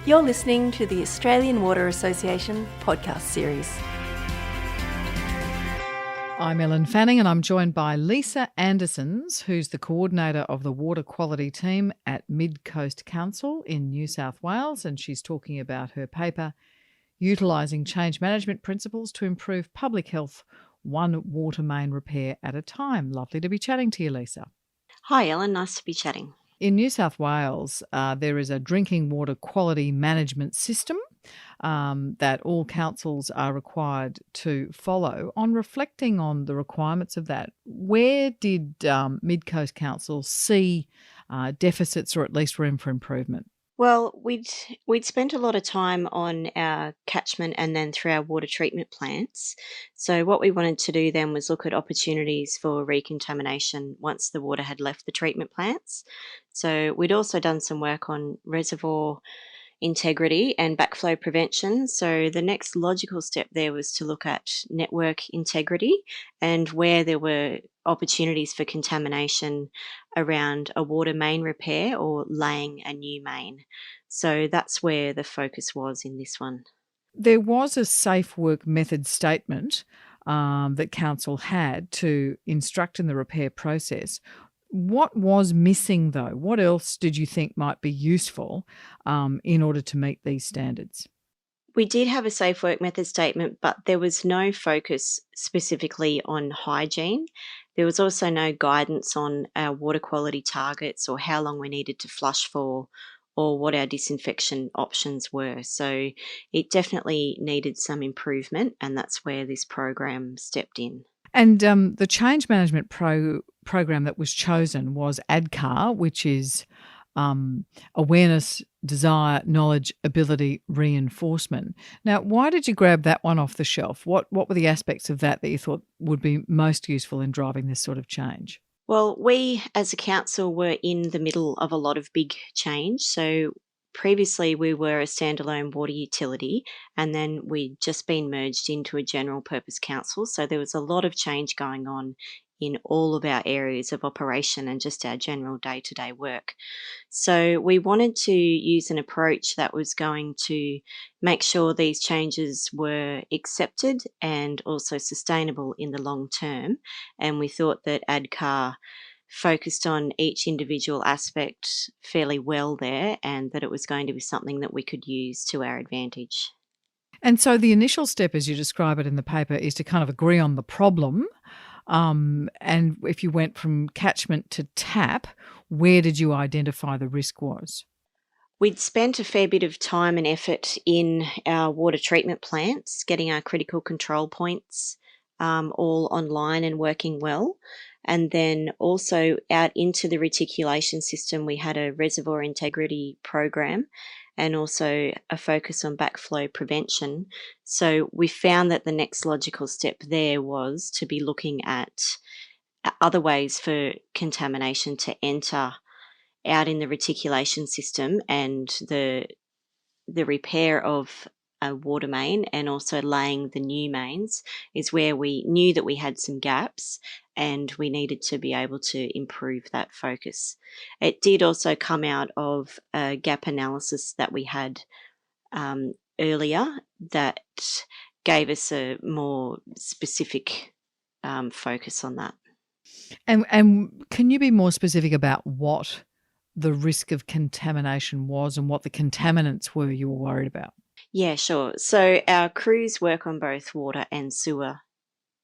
You're listening to the Australian Water Association podcast series. I'm Ellen Fanning and I'm joined by Lisa Andersons, who's the coordinator of the water quality team at MidCoast Council in New South Wales, and she's talking about her paper, Utilising Change Management Principles to Improve Public Health, One Water Main Repair at a Time. Lovely to be chatting to you, Lisa. Hi, Ellen. Nice to be chatting. In New South Wales, there is a drinking water quality management system that all councils are required to follow. On reflecting on the requirements of that, where did MidCoast Council see deficits or at least room for improvement? Well, we'd spent a lot of time on our catchment and then through our water treatment plants. So what we wanted to do then was look at opportunities for recontamination once the water had left the treatment plants. So we'd also done some work on reservoir integrity and backflow prevention. So the next logical step there was to look at network integrity and where there were opportunities for contamination around a water main repair or laying a new main. So that's where the focus was in this one. There was a safe work method statement that council had to instruct in the repair process. What was missing though? What else did you think might be useful in order to meet these standards? We did have a safe work method statement, but there was no focus specifically on hygiene. There was also no guidance on our water quality targets or how long we needed to flush for or what our disinfection options were. So it definitely needed some improvement, and that's where this program stepped in. And the change management program that was chosen was ADCAR, which is awareness, desire, knowledge, ability, reinforcement. Now, why did you grab that one off the shelf? What were the aspects of that you thought would be most useful in driving this sort of change? Well, we as a council were in the middle of a lot of big change. So previously we were a standalone water utility and then we'd just been merged into a general purpose council. So there was a lot of change going on in all of our areas of operation and just our general day-to-day work. So we wanted to use an approach that was going to make sure these changes were accepted and also sustainable in the long term. And we thought that ADCAR focused on each individual aspect fairly well there and that it was going to be something that we could use to our advantage. And so the initial step, as you describe it in the paper, is to kind of agree on the problem. And if you went from catchment to tap, where did you identify the risk was? We'd spent a fair bit of time and effort in our water treatment plants, getting our critical control points all online and working well. And then also out into the reticulation system, we had a reservoir integrity program and also a focus on backflow prevention. So we found that the next logical step there was to be looking at other ways for contamination to enter out in the reticulation system, and the repair of a water main and also laying the new mains is where we knew that we had some gaps and we needed to be able to improve that focus. It did also come out of a gap analysis that we had earlier that gave us a more specific focus on that. And can you be more specific about what the risk of contamination was and what the contaminants were you were worried about? Yeah, sure. So our crews work on both water and sewer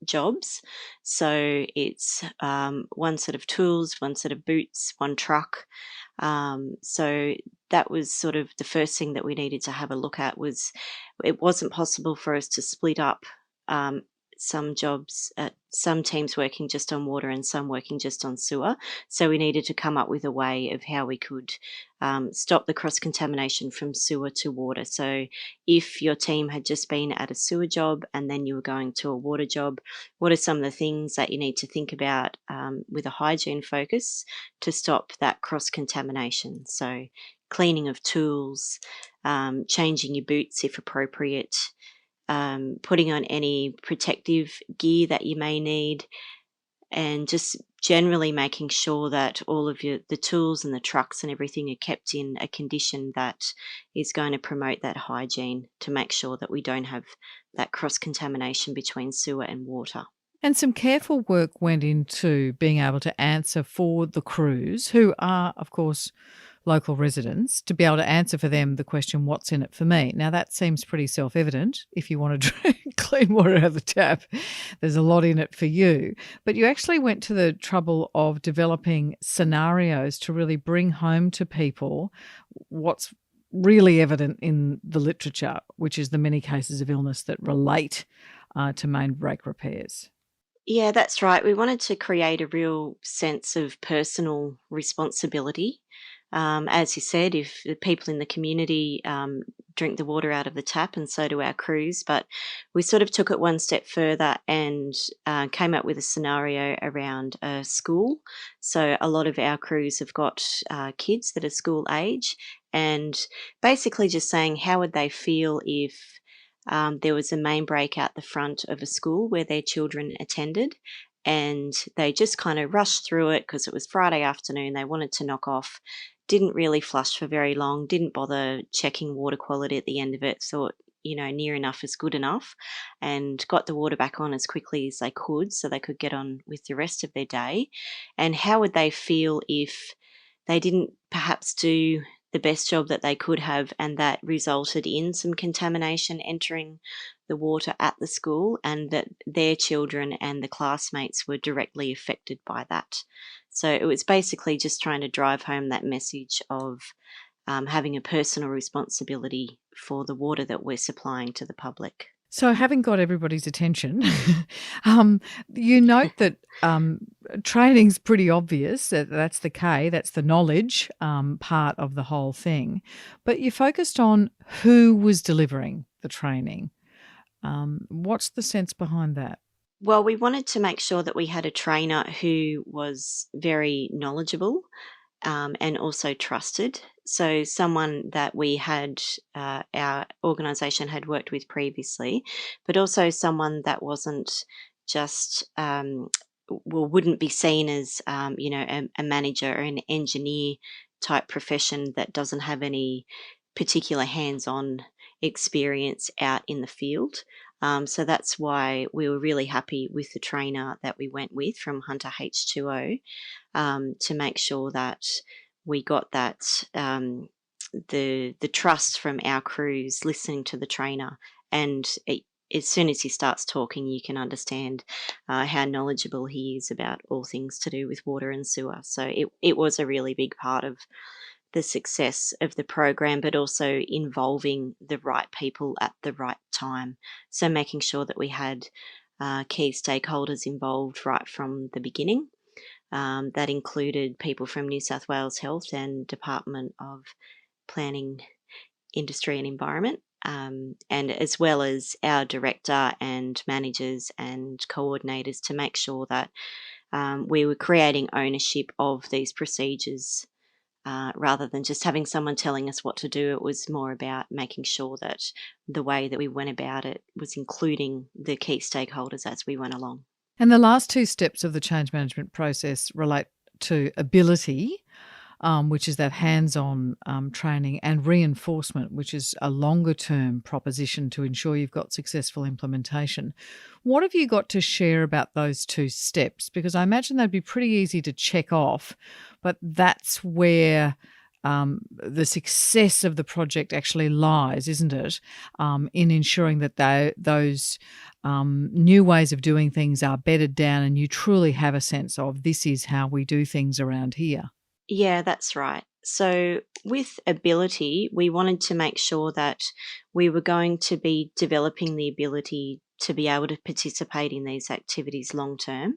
jobs. So it's one set of tools, one set of boots, one truck. So that was sort of the first thing that we needed to have a look at. Was it wasn't possible for us to split up some jobs, some teams working just on water and some working just on sewer. So we needed to come up with a way of how we could stop the cross-contamination from sewer to water. So if your team had just been at a sewer job and then you were going to a water job, what are some of the things that you need to think about with a hygiene focus to stop that cross-contamination? So cleaning of tools, changing your boots if appropriate, putting on any protective gear that you may need, and just generally making sure that all of the tools and the trucks and everything are kept in a condition that is going to promote that hygiene to make sure that we don't have that cross-contamination between sewer and water. And some careful work went into being able to answer for the crews, who are, of course, local residents, to be able to answer for them the question, what's in it for me? Now, that seems pretty self-evident. If you want to drink clean water out of the tap, there's a lot in it for you. But you actually went to the trouble of developing scenarios to really bring home to people what's really evident in the literature, which is the many cases of illness that relate to main break repairs. Yeah, that's right. We wanted to create a real sense of personal responsibility. As you said, if the people in the community drink the water out of the tap, and so do our crews, but we sort of took it one step further and came up with a scenario around a school. So a lot of our crews have got kids that are school age, and basically just saying how would they feel if there was a main break out the front of a school where their children attended, and they just kind of rushed through it because it was Friday afternoon. They wanted to knock off, didn't really flush for very long, didn't bother checking water quality at the end of it, thought, near enough is good enough, and got the water back on as quickly as they could so they could get on with the rest of their day. And how would they feel if they didn't perhaps do the best job that they could have, and that resulted in some contamination entering the water at the school, and that their children and the classmates were directly affected by that. So it was basically just trying to drive home that message of having a personal responsibility for the water that we're supplying to the public. So having got everybody's attention, you note that training's pretty obvious. That's the K, that's the knowledge part of the whole thing. But you focused on who was delivering the training. What's the sense behind that? Well, we wanted to make sure that we had a trainer who was very knowledgeable and also trusted. So someone that we had, our organisation had worked with previously, but also someone that wasn't just, wouldn't be seen as, a manager or an engineer type profession that doesn't have any particular hands-on experience out in the field. So that's why we were really happy with the trainer that we went with from Hunter H2O, to make sure that we got that the trust from our crews listening to the trainer. And as soon as he starts talking, you can understand how knowledgeable he is about all things to do with water and sewer. So it was a really big part of the success of the program, but also involving the right people at the right time. So making sure that we had key stakeholders involved right from the beginning. That included people from New South Wales Health and Department of Planning, Industry and Environment, and as well as our director and managers and coordinators, to make sure that we were creating ownership of these procedures. Rather than just having someone telling us what to do, it was more about making sure that the way that we went about it was including the key stakeholders as we went along. And the last two steps of the change management process relate to ability, which is that hands-on training, and reinforcement, which is a longer-term proposition to ensure you've got successful implementation. What have you got to share about those two steps? Because I imagine they'd be pretty easy to check off, but that's where the success of the project actually lies, isn't it? In ensuring that those new ways of doing things are bedded down and you truly have a sense of this is how we do things around here. Yeah, that's right. So with ability, we wanted to make sure that we were going to be developing the ability to be able to participate in these activities long term.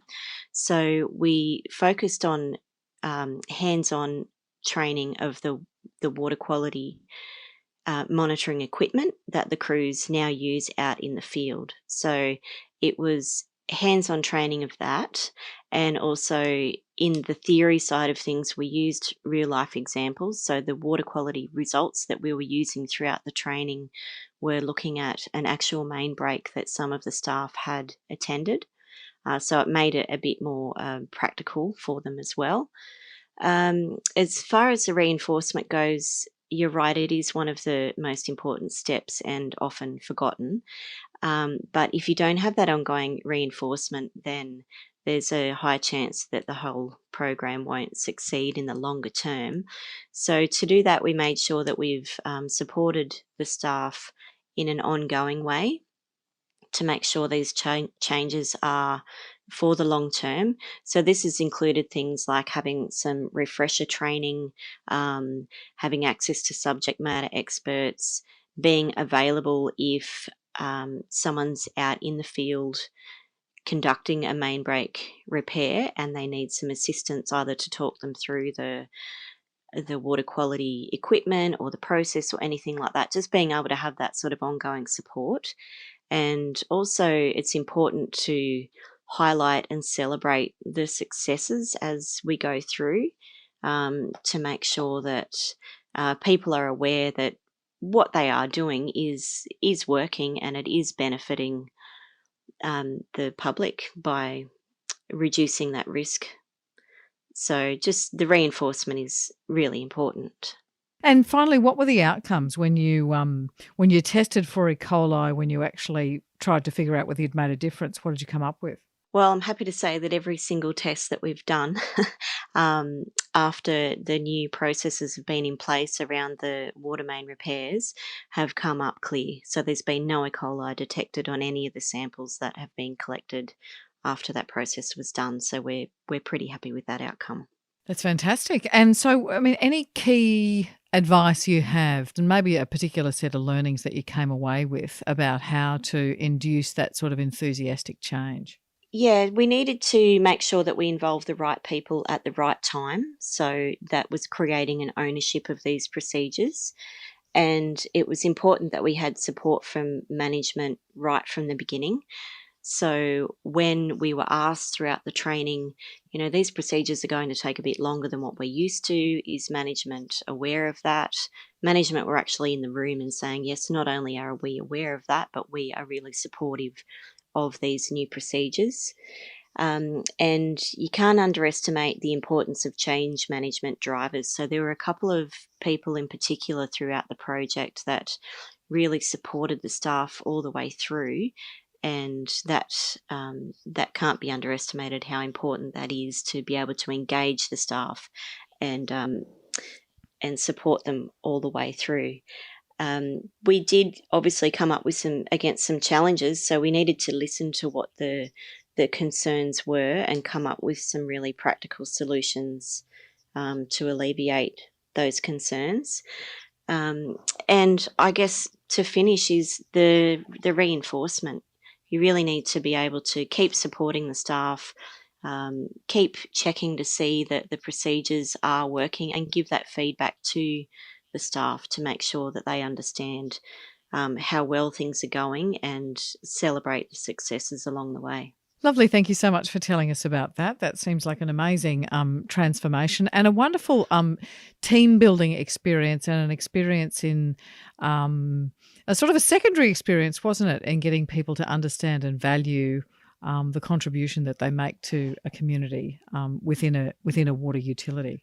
So we focused on hands-on training of the water quality monitoring equipment that the crews now use out in the field. So it was hands-on training of that, and also in the theory side of things, we used real-life examples. So the water quality results that we were using throughout the training were looking at an actual main break that some of the staff had attended. So it made it a bit more practical for them as well. As far as the reinforcement goes, you're right, it is one of the most important steps and often forgotten. But if you don't have that ongoing reinforcement, then there's a high chance that the whole program won't succeed in the longer term. So to do that, we made sure that we've supported the staff in an ongoing way to make sure these changes are for the long term. So this has included things like having some refresher training, having access to subject matter experts, being available if someone's out in the field conducting a main break repair and they need some assistance either to talk them through the water quality equipment or the process or anything like that, just being able to have that sort of ongoing support. And also it's important to highlight and celebrate the successes as we go through, to make sure that people are aware that what they are doing is working and it is benefiting the public by reducing that risk. So just the reinforcement is really important. And finally, what were the outcomes when you tested for E. coli, when you actually tried to figure out whether you'd made a difference? What did you come up with? Well, I'm happy to say that every single test that we've done after the new processes have been in place around the water main repairs have come up clear. So there's been no E. coli detected on any of the samples that have been collected after that process was done. So we're pretty happy with that outcome. That's fantastic. And so, I mean, any key advice you have, and maybe a particular set of learnings that you came away with about how to induce that sort of enthusiastic change? Yeah, we needed to make sure that we involved the right people at the right time. So that was creating an ownership of these procedures. And it was important that we had support from management right from the beginning. So when we were asked throughout the training, these procedures are going to take a bit longer than what we're used to, is management aware of that? Management were actually in the room and saying, yes, not only are we aware of that, but we are really supportive of these new procedures. And you can't underestimate the importance of change management drivers. So there were a couple of people in particular throughout the project that really supported the staff all the way through. And that can't be underestimated, how important that is to be able to engage the staff and support them all the way through. We did obviously come up with some challenges, so we needed to listen to what the concerns were and come up with some really practical solutions to alleviate those concerns. And I guess to finish is the reinforcement. You really need to be able to keep supporting the staff, keep checking to see that the procedures are working and give that feedback to the staff to make sure that they understand how well things are going and celebrate the successes along the way. Lovely. Thank you so much for telling us about that. That seems like an amazing transformation and a wonderful team building experience, and an experience in a sort of a secondary experience, wasn't it, in getting people to understand and value the contribution that they make to a community within a water utility.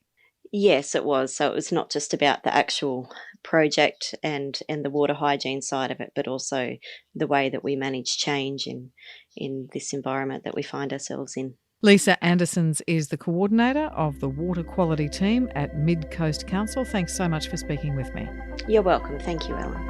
Yes, it was. So it was not just about the actual project and the water hygiene side of it, but also the way that we manage change in this environment that we find ourselves in. Lisa Andersons is the coordinator of the water quality team at MidCoast Council. Thanks so much for speaking with me. You're welcome. Thank you, Ellen.